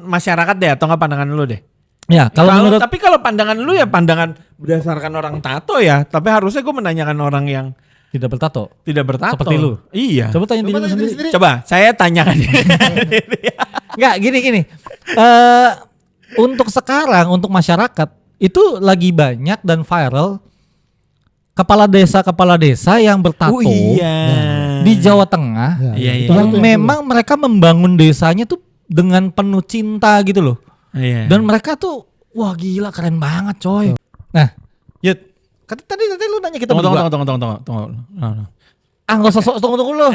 S2: masyarakat deh atau nggak pandangan lu deh?
S1: Ya, kalau menurut
S2: Tapi kalau pandangan lu ya pandangan berdasarkan orang tato ya, tapi harusnya gue menanyakan orang yang
S1: tidak bertato.
S2: tidak bertato.
S1: Seperti lu.
S2: Iya.
S1: Coba tanya diri lu sendiri.
S2: Coba saya tanyakan.
S1: Enggak, gini. Untuk sekarang, untuk masyarakat itu lagi banyak dan viral kepala desa yang bertato
S2: Oh iya.
S1: di Jawa Tengah.
S2: Iya, iya.
S1: Yang memang mereka membangun desanya tuh dengan penuh cinta gitu loh.
S2: Iya.
S1: Dan mereka tuh wah gila keren banget coy. Nah, Yud, tadi lu nanya kita berdua.
S2: Tunggu.
S1: Ah nggak usah tunggu lu.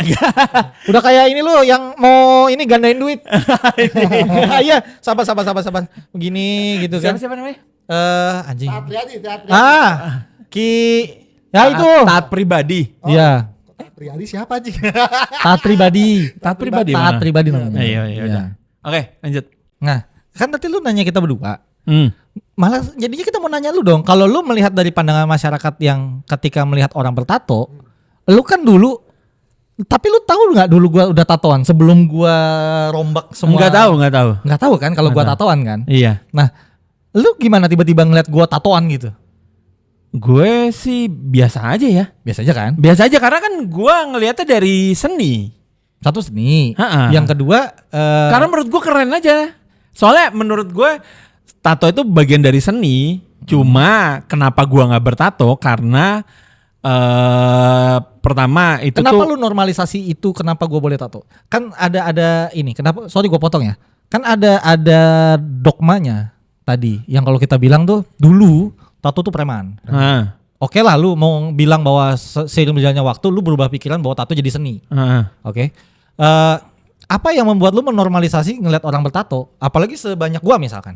S1: Udah kayak ini lu yang mau ini gandain duit. Iya, sabar. Begini gitu kan.
S2: Siapa namanya?
S1: Anjing.
S3: Teatri.
S1: Ya itu.
S2: Taat pribadi.
S1: Iya.
S3: Priyadi siapa aja?
S1: Taat pribadi.
S2: Taat pribadi
S1: Taat
S2: mana?
S1: pribadi namanya.
S2: Iya, udah. Oke, lanjut.
S1: Nah, kan tadi lu nanya kita berdua.
S2: Hmm.
S1: Malah jadinya kita mau nanya lu dong. Kalau lu melihat dari pandangan masyarakat yang ketika melihat orang bertato, lu kan dulu, tapi lu tahu nggak dulu gua udah tatoan sebelum gua rombak semua?
S2: Nggak tahu.
S1: Nggak tahu kan kalau gua
S2: Nggak tahu.
S1: tatoan kan?
S2: Iya.
S1: Nah, lu gimana tiba-tiba ngeliat gua tatoan gitu?
S2: Gue sih biasa aja ya.
S1: Biasa aja kan?
S2: Biasa aja karena kan gue ngelihatnya dari seni.
S1: Satu seni.
S2: Ha-ha.
S1: Yang kedua,
S2: Karena menurut gue keren aja. Soalnya menurut gue tato itu bagian dari seni. Cuma kenapa gue nggak bertato? Karena pertama itu
S1: kenapa
S2: tuh
S1: lu normalisasi itu? Kenapa gua boleh tato? Kan ada ini. Kenapa? Sorry gua potong ya. Kan ada dogmanya tadi. Yang kalau kita bilang tuh dulu tato tuh preman.
S2: Hah.
S1: Oke lah, lu mau bilang bahwa seiring berjalannya waktu lu berubah pikiran bahwa tato jadi seni.
S2: Hah.
S1: Oke. Apa yang membuat lu menormalisasi ngeliat orang bertato? Apalagi sebanyak gua misalkan.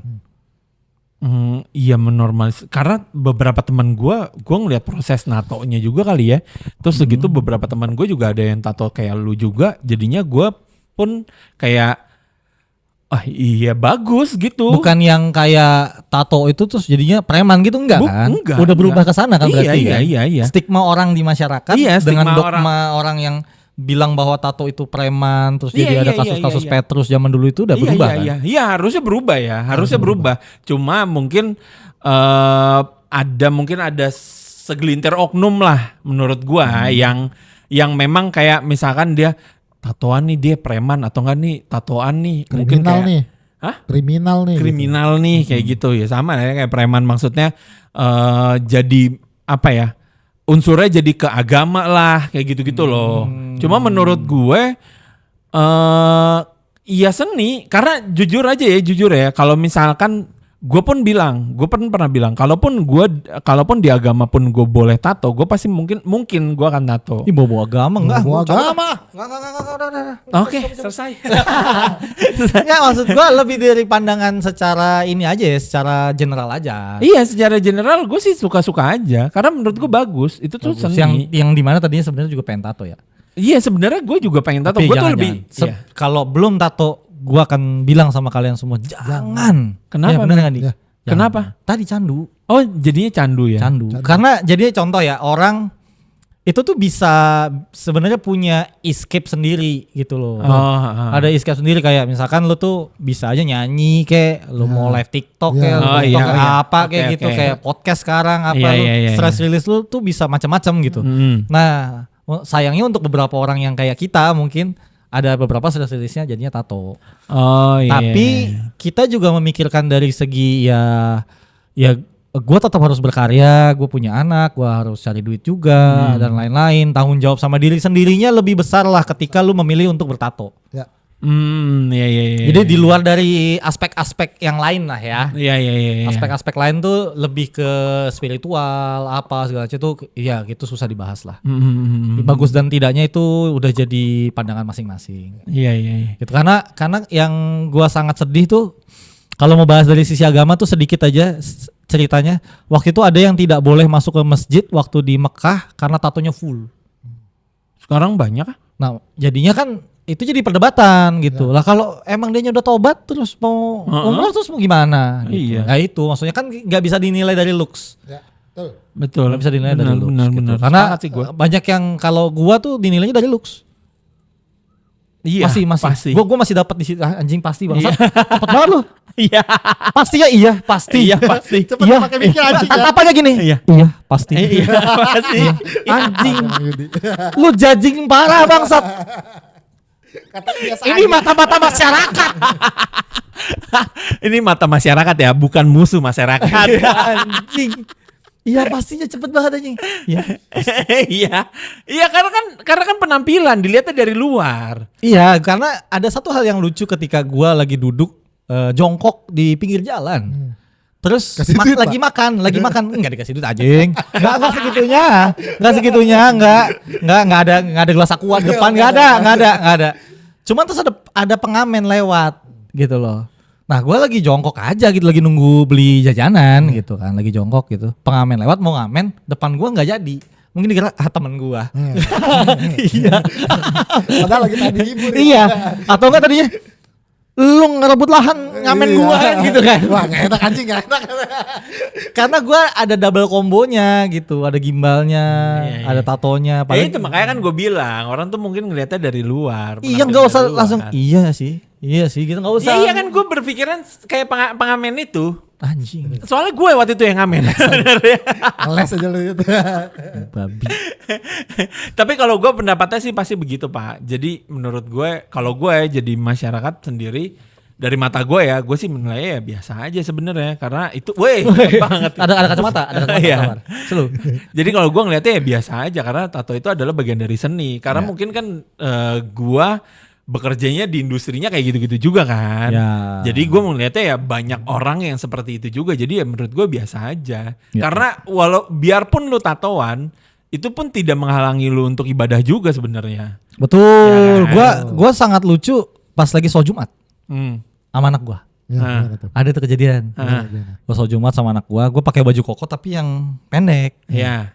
S2: Iya menormalis karena beberapa teman gue ngeliat proses natonya juga kali ya. Terus segitu beberapa teman gue juga ada yang tato kayak lu juga. Jadinya gue pun kayak iya bagus gitu.
S1: Bukan yang kayak tato itu terus jadinya preman gitu enggak kan?
S2: Enggak,
S1: Udah berubah
S2: enggak.
S1: ke sana kan berarti kan?
S2: Iya.
S1: Stigma orang di masyarakat
S2: Iya,
S1: dengan
S2: stigma
S1: dogma orang yang bilang bahwa tato itu preman terus
S2: Iya,
S1: jadi ada
S2: iya,
S1: kasus-kasus
S2: iya.
S1: Petrus zaman dulu itu udah berubah kan?
S2: Iya, harusnya berubah ya. Harusnya berubah. Cuma mungkin ada segelintir oknum lah menurut gua yang memang kayak misalkan dia tatoan nih dia preman atau enggak nih tatoan nih mungkin
S3: Kriminal
S2: kayak
S3: nih.
S2: Hah?
S3: Kriminal nih.
S2: Kriminal nih kayak gitu ya sama ya kayak preman maksudnya jadi apa ya unsurnya jadi ke agama lah kayak gitu-gitu loh. Cuma menurut gue iya seni karena jujur ya kalau misalkan gue pernah bilang, kalaupun di agama pun gue boleh tato, gue pasti mungkin gue akan tato.
S1: Ih, bawa agama enggak?
S3: Bawa agama.
S1: Enggak.
S2: Oke, selesai.
S1: Enggak, maksud gua lebih dari pandangan secara ini aja ya, secara general aja.
S2: Iya, secara general gue sih suka-suka aja, karena menurut gue bagus. Itu tuh
S1: Bagus.
S2: seni.
S1: Yang dimana tadinya sebenarnya juga pengen tato ya.
S2: Iya, sebenarnya gue juga pengen tato.
S1: Tapi
S2: Gue tuh
S1: jangan,
S2: lebih.
S1: jangan.
S2: Iya.
S1: Kalau belum tato, gua akan bilang sama kalian semua jangan.
S2: Kenapa,
S1: Ya, bener
S2: Men?
S1: nggak, Di?
S3: Ya.
S1: Jangan.
S2: Kenapa?
S1: Tadi candu.
S2: Oh, jadinya candu ya?
S1: Candu. Karena jadinya contoh ya, orang itu tuh bisa sebenarnya punya escape sendiri gitu loh. Ada escape sendiri, kayak misalkan lu tuh bisa aja nyanyi kayak lu mau live TikTok
S3: Ya.
S1: kayak lu
S2: Oh,
S1: TikTok
S2: iya.
S1: apa
S2: Oke,
S1: kayak gitu,
S2: oke.
S1: kayak podcast sekarang apa
S2: Iya,
S1: lu
S2: iya,
S1: stress
S2: iya.
S1: release lu tuh bisa macam-macam gitu.
S2: Mm.
S1: Nah, sayangnya untuk beberapa orang yang kayak kita mungkin ada beberapa stress release-nya jadinya tato.
S2: Oh iya.
S1: Tapi kita juga memikirkan dari segi ya gue tetap harus berkarya, gue punya anak, gue harus cari duit juga dan lain-lain. Tanggung jawab sama diri sendirinya lebih besar lah ketika lu memilih untuk bertato.
S3: Ya.
S2: Iya.
S1: Jadi di luar dari aspek-aspek yang lain lah ya.
S2: Iya.
S1: Aspek-aspek lain tuh lebih ke spiritual apa segala macam tuh ya gitu susah dibahas lah. Bagus dan tidaknya itu udah jadi pandangan masing-masing.
S2: Iya.
S1: Gitu karena yang gua sangat sedih tuh kalau mau bahas dari sisi agama tuh sedikit aja ceritanya. Waktu itu ada yang tidak boleh masuk ke masjid waktu di Mekah karena tatonya full.
S2: Sekarang banyak ah?
S1: Nah, jadinya kan itu jadi perdebatan gitu. Lah kalau emang dia udah tobat terus mau umroh terus mau gimana gitu.
S2: Iya.
S1: Nah itu maksudnya kan nggak bisa dinilai dari looks.
S3: Ya. Betul.
S2: Betul.
S1: Nggak bisa dinilai dari looks gitu.
S2: Benar.
S1: Karena
S2: Sepakat sih gua.
S1: banyak yang kalau gua tuh dinilainya dari looks.
S2: Iya.
S1: Masih.
S2: Pasti.
S1: Gua masih dapat di situ anjing pasti bangsat. Cepet banget lu.
S2: Iya.
S1: Pasti ya iya, pasti.
S2: Iya pasti.
S3: Cepet pakai mikir anjing ya.
S1: Apa aja gini?
S2: Iya.
S1: Iya, pasti.
S2: Iya pasti.
S1: Anjing.
S3: Bang Yudi.
S1: Lu judging parah bangsat.
S3: Kata biasa
S1: Ini mata-mata masyarakat.
S2: Ini mata masyarakat ya, bukan musuh masyarakat.
S1: Anjing. Iya pastinya cepet banget anjing. Iya.
S2: Iya karena kan penampilan dilihatnya dari luar.
S1: Iya, karena ada satu hal yang lucu ketika gua lagi duduk jongkok di pinggir jalan. Terus
S3: Kasih duit,
S1: lagi makan, enggak dikasih duit anjing. Enggak segitunya, enggak ada gelas aqua di depan, enggak ada. Cuman terus ada pengamen lewat gitu loh. Nah, gue lagi jongkok aja gitu, lagi nunggu beli jajanan gitu kan, lagi jongkok gitu. Pengamen lewat mau ngamen, depan gue nggak jadi. Mungkin dikira temen gue. Iya.
S3: Padahal lagi tadi libur.
S1: Iya. Atau enggak tadinya lu ngerebut lahan ngamen
S3: Iya.
S1: gua kan gitu kan.
S3: Wah, nggak enak anjing, nggak enak.
S1: Karena gua ada double kombonya gitu, ada gimbalnya,
S2: Iya.
S1: ada tatonya.
S2: Ya itu makanya kan gue bilang orang tuh mungkin ngelihatnya dari luar.
S1: Iya,
S2: penampilan
S1: nggak usah
S2: dari luar.
S1: langsung iya sih gitu, nggak usah.
S2: Iya kan gue berpikiran kayak pengamen itu.
S1: Anjing,
S2: Soalnya gue waktu itu yang ngamen sebenarnya.
S3: Les aja lu itu.
S1: babi.
S2: Tapi kalau gue pendapatnya sih pasti begitu Pak. Jadi menurut gue kalau gue jadi masyarakat sendiri dari mata gue ya, gue sih menilai ya biasa aja sebenarnya karena itu, banget.
S1: Ada kacamata,
S2: Iya.
S1: kamar. Selu.
S2: Jadi kalau gue ngeliatnya ya biasa aja karena tato itu adalah bagian dari seni. Karena mungkin kan gue bekerjanya di industrinya kayak gitu-gitu juga kan.
S1: Ya.
S2: Jadi gue melihatnya ya banyak orang yang seperti itu juga. Jadi ya menurut gue biasa aja.
S1: Ya.
S2: Karena biarpun lu tatoan, itu pun tidak menghalangi lu untuk ibadah juga sebenarnya.
S1: Betul.
S2: Ya.
S1: Gua sangat lucu pas lagi sholat Jumat sama anak gua.
S3: Ya, gimana tuh?
S1: Ada tuh kejadian.
S3: Gimana?
S1: Gua sholat Jumat sama anak gua pakai baju koko tapi yang pendek.
S2: Ya.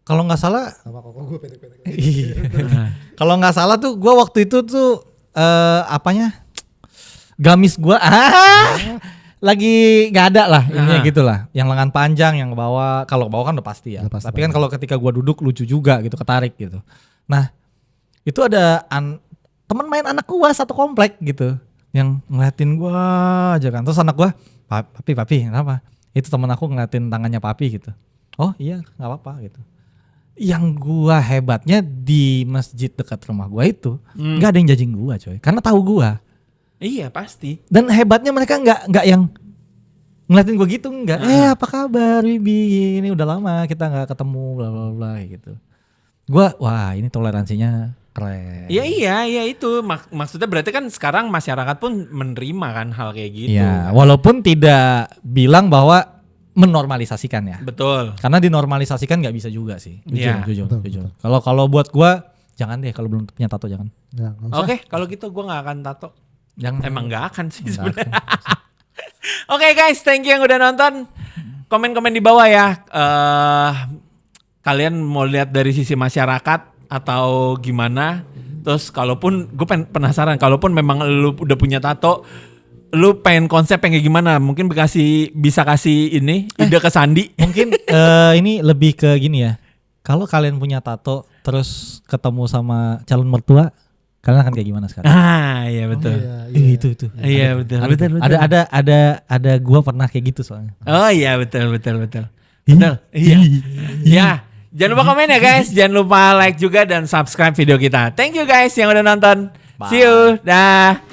S1: Kalau nggak salah
S3: Sama koko gue pendek-pendek.
S1: kalau nggak salah tuh gue waktu itu tuh gamis gue lagi nggak ada lah ininya gitulah, yang lengan panjang yang ke bawah. Kalau ke bawah kan udah pasti ya.
S3: Udah pasti
S1: Tapi kan kalau ketika gue duduk lucu juga gitu, ketarik gitu. Nah itu ada teman main anak gue satu komplek gitu yang ngeliatin gue aja kan. Terus anak gue, papi kenapa? Itu teman aku ngeliatin tangannya papi gitu. Oh iya nggak apa-apa gitu. Yang gua hebatnya di masjid dekat rumah gua itu nggak ada yang judging gua coy, karena tahu gua.
S2: Iya pasti.
S1: Dan hebatnya mereka nggak yang ngeliatin gua gitu, nggak. Apa kabar Bibi, ini udah lama kita nggak ketemu bla bla bla gitu. Gua wah ini toleransinya keren.
S2: Iya itu maksudnya berarti kan sekarang masyarakat pun menerima kan hal kayak gitu.
S1: Iya, walaupun tidak bilang bahwa menormalisasikan ya.
S2: Betul.
S1: Karena dinormalisasikan nggak bisa juga sih.
S2: Iya.
S1: Jujur.
S3: Betul.
S1: Kalau buat gua jangan deh, kalau belum punya tato jangan.
S3: Ya, nggak usah.
S2: Oke, kalau gitu gue nggak akan tato.
S1: Jangan.
S2: Emang nggak akan sih
S1: Nggak
S2: sebenarnya. Oke guys, thank you yang udah nonton. Komen-komen di bawah ya. Kalian mau lihat dari sisi masyarakat atau gimana? Terus kalaupun gue penasaran, kalaupun memang lu udah punya tato, lu pengen konsep yang kayak gimana? Mungkin bisa kasih ini ide ke Sandi.
S1: Mungkin ini lebih ke gini ya. Kalau kalian punya tato terus ketemu sama calon mertua, kalian akan kayak gimana sekarang?
S2: Ah, iya betul.
S1: Itu.
S2: Iya betul.
S1: Ada gua pernah kayak gitu soalnya.
S2: Oh iya betul. Betul. Iya. Ya. Jangan lupa komen ya guys. Jangan lupa like juga dan subscribe video kita. Thank you guys yang udah nonton. See you. Dah.